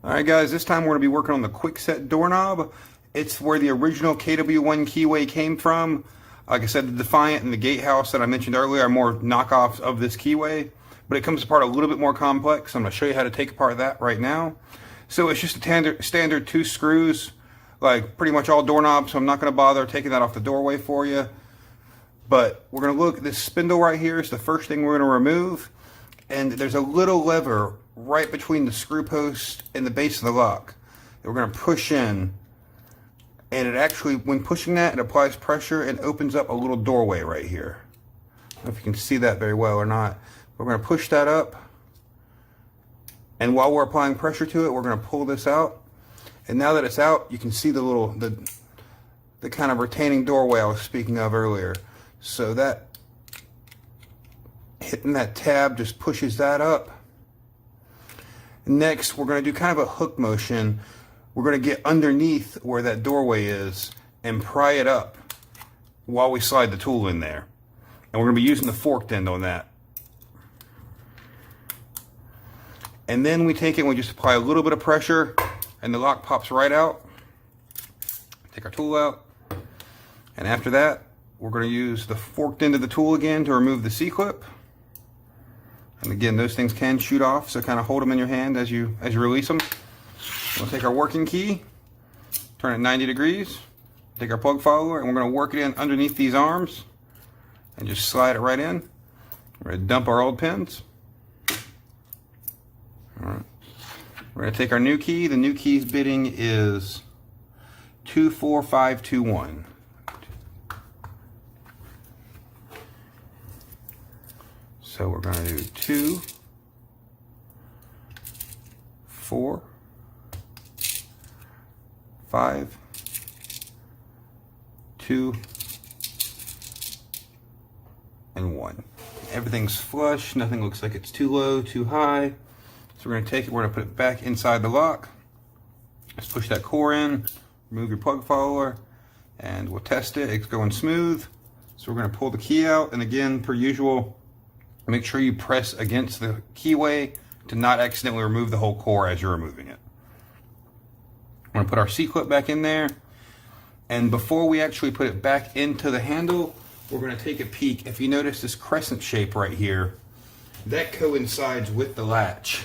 Alright guys, this time we're going to be working on the Kwikset doorknob. It's where the original KW1 keyway came from. Like I said, the Defiant and the Gatehouse that I mentioned earlier are more knockoffs of this keyway, but it comes apart a little bit more complex. I'm going to show you how to take apart that right now. So it's just a standard 2 screws, like pretty much all doorknobs, so I'm not going to bother taking that off the doorway for you. But we're going to look at this spindle right here. It's the first thing we're going to remove. And there's a little lever right between the screw post and the base of the lock that we're going to push in. And it actually, when pushing that, it applies pressure and opens up a little doorway right here. I don't know if you can see that very well or not. We're going to push that up. And while we're applying pressure to it, we're going to pull this out. And now that it's out, you can see the kind of retaining doorway I was speaking of earlier. So that hitting that tab just pushes that up. Next, we're going to do kind of a hook motion. We're going to get underneath where that doorway is and pry it up while we slide the tool in there. And we're going to be using the forked end on that. And then we take it and we just apply a little bit of pressure and the lock pops right out. Take our tool out. And after that, we're going to use the forked end of the tool again to remove the C-clip. And again, those things can shoot off, so kind of hold them in your hand as you release them. We'll take our working key, turn it 90 degrees, take our plug follower, and we're going to work it in underneath these arms and just slide it right in. We're going to dump our old pins. All right. We're going to take our new key. The new key's bidding is 24521. So we're going to do 2, 4, 5, 2, and 1. Everything's flush. Nothing looks like it's too low, too high. So we're going to take it, we're going to put it back inside the lock. Just push that core in, remove your plug follower, and we'll test it. It's going smooth. So we're going to pull the key out, and again, per usual, make sure you press against the keyway to not accidentally remove the whole core as you're removing it. We're going to put our C-clip back in there. And before we actually put it back into the handle, we're going to take a peek. If you notice this crescent shape right here, that coincides with the latch.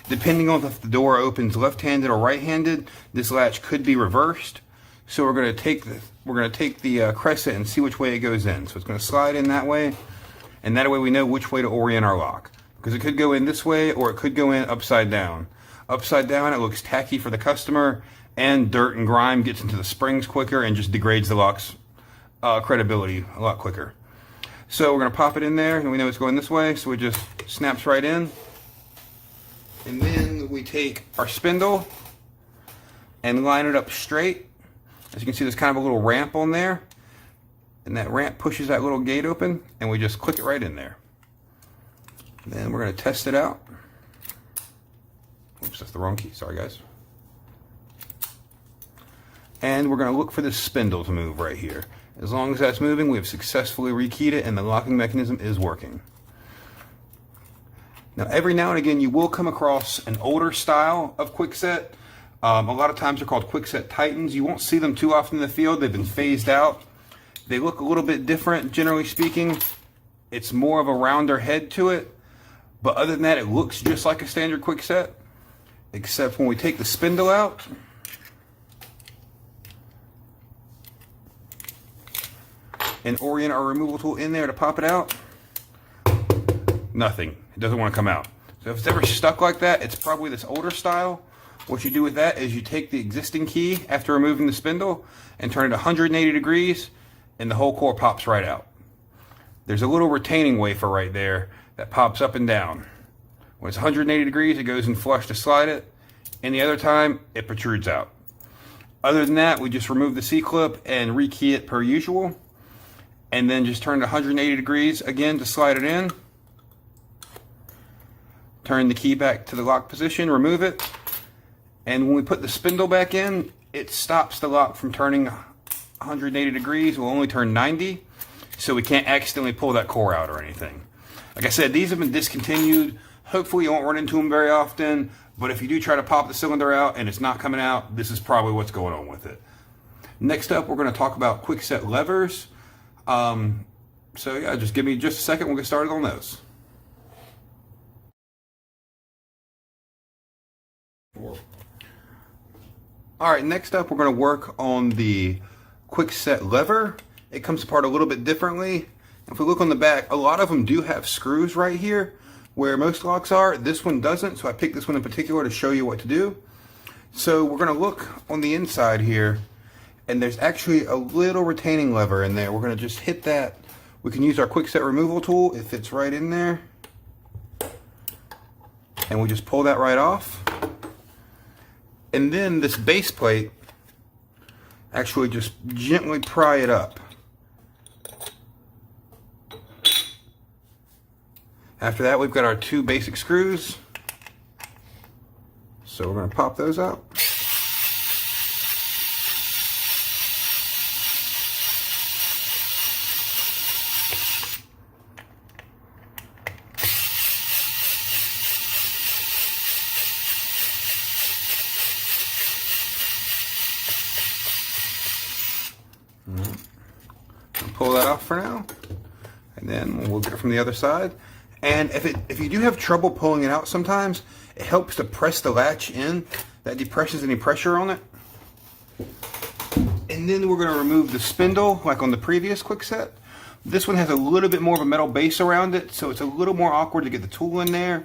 Depending on if the door opens left-handed or right-handed, this latch could be reversed. So we're going to take the crescent and see which way it goes in. So it's going to slide in that way. And that way we know which way to orient our lock. Because it could go in this way or it could go in upside down. Upside down, it looks tacky for the customer, and dirt and grime gets into the springs quicker and just degrades the lock's credibility a lot quicker. So we're going to pop it in there, and we know it's going this way, so it just snaps right in. And then we take our spindle and line it up straight. As you can see, there's kind of a little ramp on there. And that ramp pushes that little gate open, and we just click it right in there. Then we're going to test it out. Oops, that's the wrong key. Sorry, guys. And we're going to look for this spindle to move right here. As long as that's moving, we have successfully rekeyed it, and the locking mechanism is working. Now, every now and again, you will come across an older style of Kwikset. A lot of times they're called Kwikset Titans. You won't see them too often in the field. They've been phased out. They look a little bit different, generally speaking. It's more of a rounder head to it. But other than that, it looks just like a standard Kwikset. Except when we take the spindle out, and orient our removal tool in there to pop it out, nothing. It doesn't want to come out. So if it's ever stuck like that, it's probably this older style. What you do with that is you take the existing key after removing the spindle and turn it 180 degrees, and the whole core pops right out. There's a little retaining wafer right there that pops up and down. When it's 180 degrees, it goes in flush to slide it, and the other time, it protrudes out. Other than that, we just remove the C-clip and rekey it per usual, and then just turn it 180 degrees again to slide it in. Turn the key back to the lock position, remove it, and when we put the spindle back in, it stops the lock from turning 180 degrees. Will only turn 90, so we can't accidentally pull that core out or anything. Like I said, these have been discontinued Hopefully you won't run into them very often, but if you do try to pop the cylinder out and it's not coming out, this is probably what's going on with it. Next up, we're going to talk about Kwikset levers. So yeah, just give me just a second, we'll get started on those. Alright, next up we're going to work on the Kwikset lever. It comes apart a little bit differently. If we look on the back, a lot of them do have screws right here where most locks are. This one doesn't, so I picked this one in particular to show you what to do. So we're going to look on the inside here, and there's actually a little retaining lever in there. We're going to just hit that. We can use our Kwikset removal tool. It fits right in there. And we just pull that right off. And then this base plate, actually just gently pry it up. After that, we've got our two basic screws. So we're going to pop those out. Pull that off for now, and then we'll get it from the other side. And if you do have trouble pulling it out sometimes, it helps to press the latch in. That depresses any pressure on it. And then we're going to remove the spindle like on the previous Kwikset. This one has a little bit more of a metal base around it, so it's a little more awkward to get the tool in there.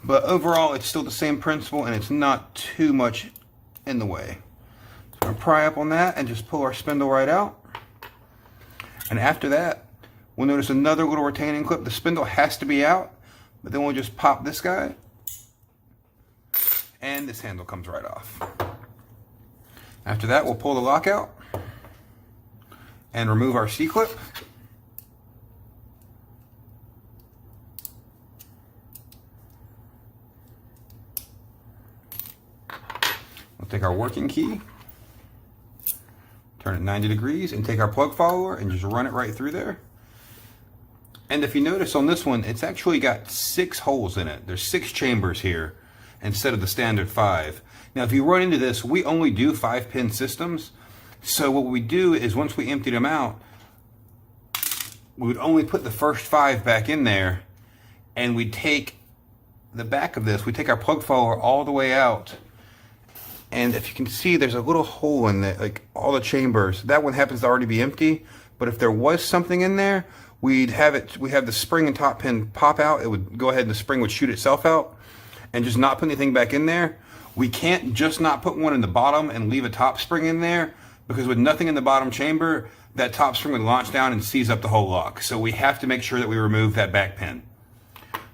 But overall, it's still the same principle, and it's not too much in the way. So we're going to pry up on that and just pull our spindle right out. And after that, we'll notice another little retaining clip. The spindle has to be out, but then we'll just pop this guy, and this handle comes right off. After that, we'll pull the lock out and remove our C-clip. We'll take our working key, turn it 90 degrees, and take our plug follower and just run it right through there. And if you notice on this one, it's actually got 6 holes in it. There's 6 chambers here instead of the standard 5. Now if you run into this, we only do 5-pin systems. So what we do is once we empty them out, we would only put the first 5 back in there, and we'd take the back of this, we take our plug follower all the way out. And if you can see, there's a little hole in there, like all the chambers. That one happens to already be empty, but if there was something in there, we have the spring and top pin pop out. It would go ahead and the spring would shoot itself out, and just not put anything back in there. We can't just not put one in the bottom and leave a top spring in there, because with nothing in the bottom chamber, that top spring would launch down and seize up the whole lock. So we have to make sure that we remove that back pin.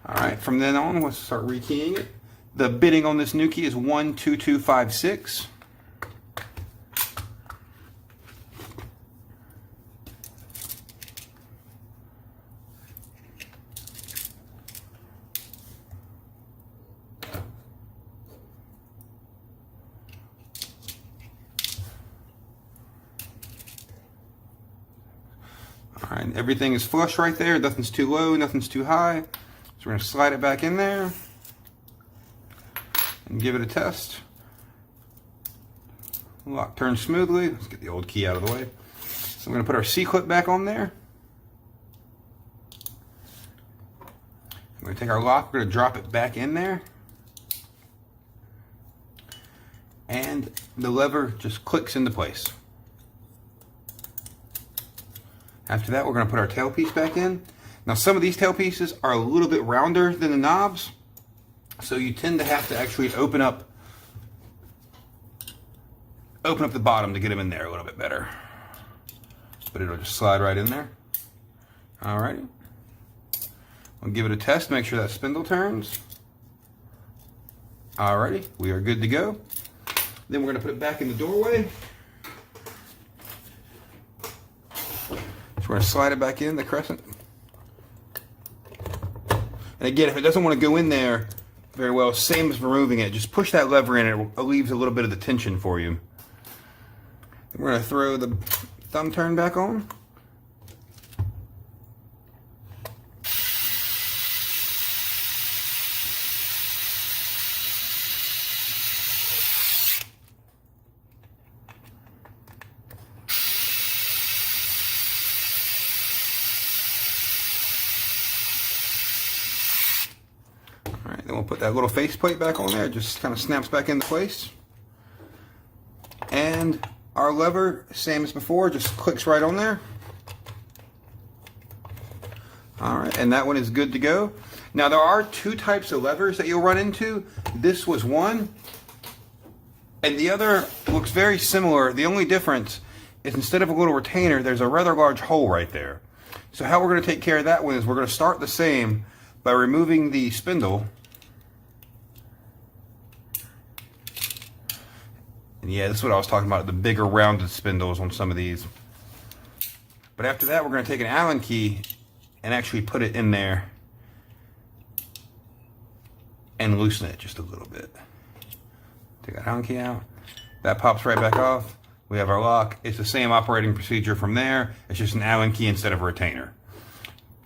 All right, from then on, let's start rekeying it. The bitting on this new key is 12256. All right, everything is flush right there. Nothing's too low, nothing's too high. So we're going to slide it back in there and give it a test. Lock turns smoothly. Let's get the old key out of the way. So we're going to put our C-clip back on there. We're going to take our lock, we're going to drop it back in there. And the lever just clicks into place. After that, we're going to put our tailpiece back in. Now some of these tailpieces are a little bit rounder than the knobs, so you tend to have to actually open up the bottom to get them in there a little bit better. But it'll just slide right in there. Alrighty. We'll give it a test, make sure that spindle turns. Alrighty, we are good to go. Then we're going to put it back in the doorway. So we're going to slide it back in the crescent. And again, if it doesn't want to go in there very well, same as removing it, just push that lever in, it relieves a little bit of the tension for you. We're going to throw the thumb turn back on. Then we'll put that little faceplate back on there. It just kind of snaps back into place. And our lever, same as before, just clicks right on there. All right, and that one is good to go. Now there are two types of levers that you'll run into. This was one, and the other looks very similar. The only difference is instead of a little retainer, there's a rather large hole right there. So how we're going to take care of that one is we're going to start the same by removing the spindle. And yeah, this is what I was talking about, the bigger rounded spindles on some of these. But after that, we're going to take an Allen key and actually put it in there and loosen it just a little bit. Take that Allen key out. That pops right back off. We have our lock. It's the same operating procedure from there. It's just an Allen key instead of a retainer.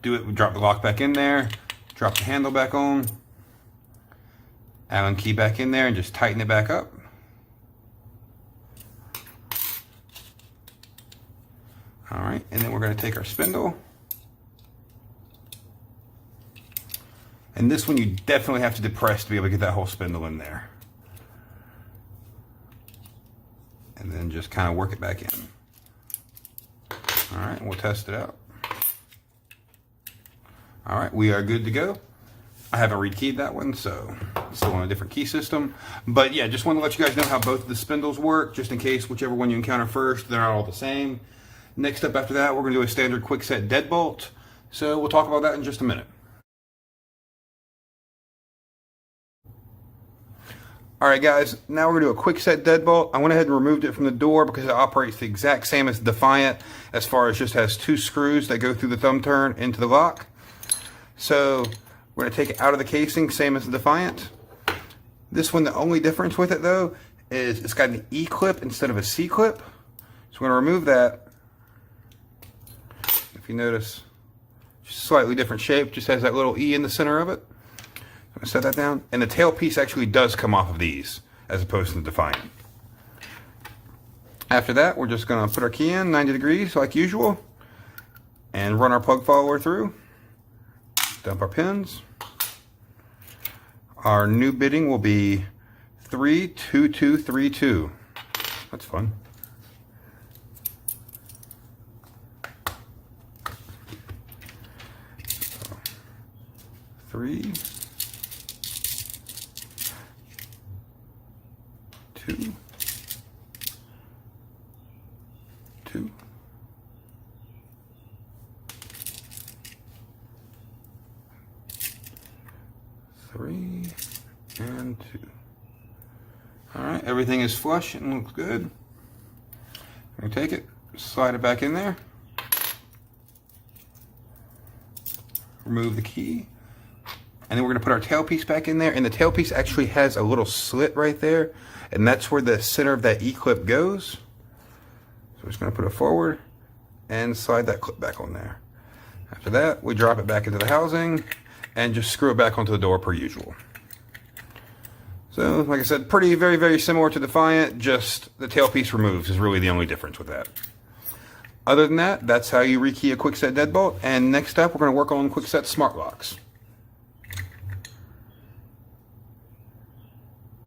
Do it, drop the lock back in there, drop the handle back on, Allen key back in there, and just tighten it back up. All right, and then we're going to take our spindle. And this one you definitely have to depress to be able to get that whole spindle in there. And then just kind of work it back in. All right, we'll test it out. All right, we are good to go. I haven't rekeyed that one, so still on a different key system. But yeah, just want to let you guys know how both of the spindles work, just in case whichever one you encounter first, they're not all the same. Next up after that, we're going to do a standard Kwikset deadbolt. So we'll talk about that in just a minute. All right, guys, now we're going to do a Kwikset deadbolt. I went ahead and removed it from the door because it operates the exact same as Defiant, as far as just has two screws that go through the thumb turn into the lock. So we're going to take it out of the casing, same as the Defiant. This one, the only difference with it, though, is it's got an E-clip instead of a C-clip. So we're going to remove that. If you notice, just slightly different shape, just has that little E in the center of it. I'm going to set that down. And the tailpiece actually does come off of these, as opposed to the Defiant. After that, we're just going to put our key in 90 degrees, like usual, and run our plug follower through. Dump our pins. Our new bidding will be 32232. That's fun. So, 3, 2, 2, 3, and 2. All right, everything is flush and looks good. I'm gonna take it, slide it back in there, remove the key, and then we're gonna put our tailpiece back in there. And the tailpiece actually has a little slit right there, and that's where the center of that E-clip goes. So we're just gonna put it forward and slide that clip back on there. After that, we drop it back into the housing and just screw it back onto the door per usual. So, like I said, very, very similar to Defiant, just the tailpiece removes is really the only difference with that. Other than that, that's how you rekey a Kwikset deadbolt. And next up, we're going to work on Kwikset smart locks.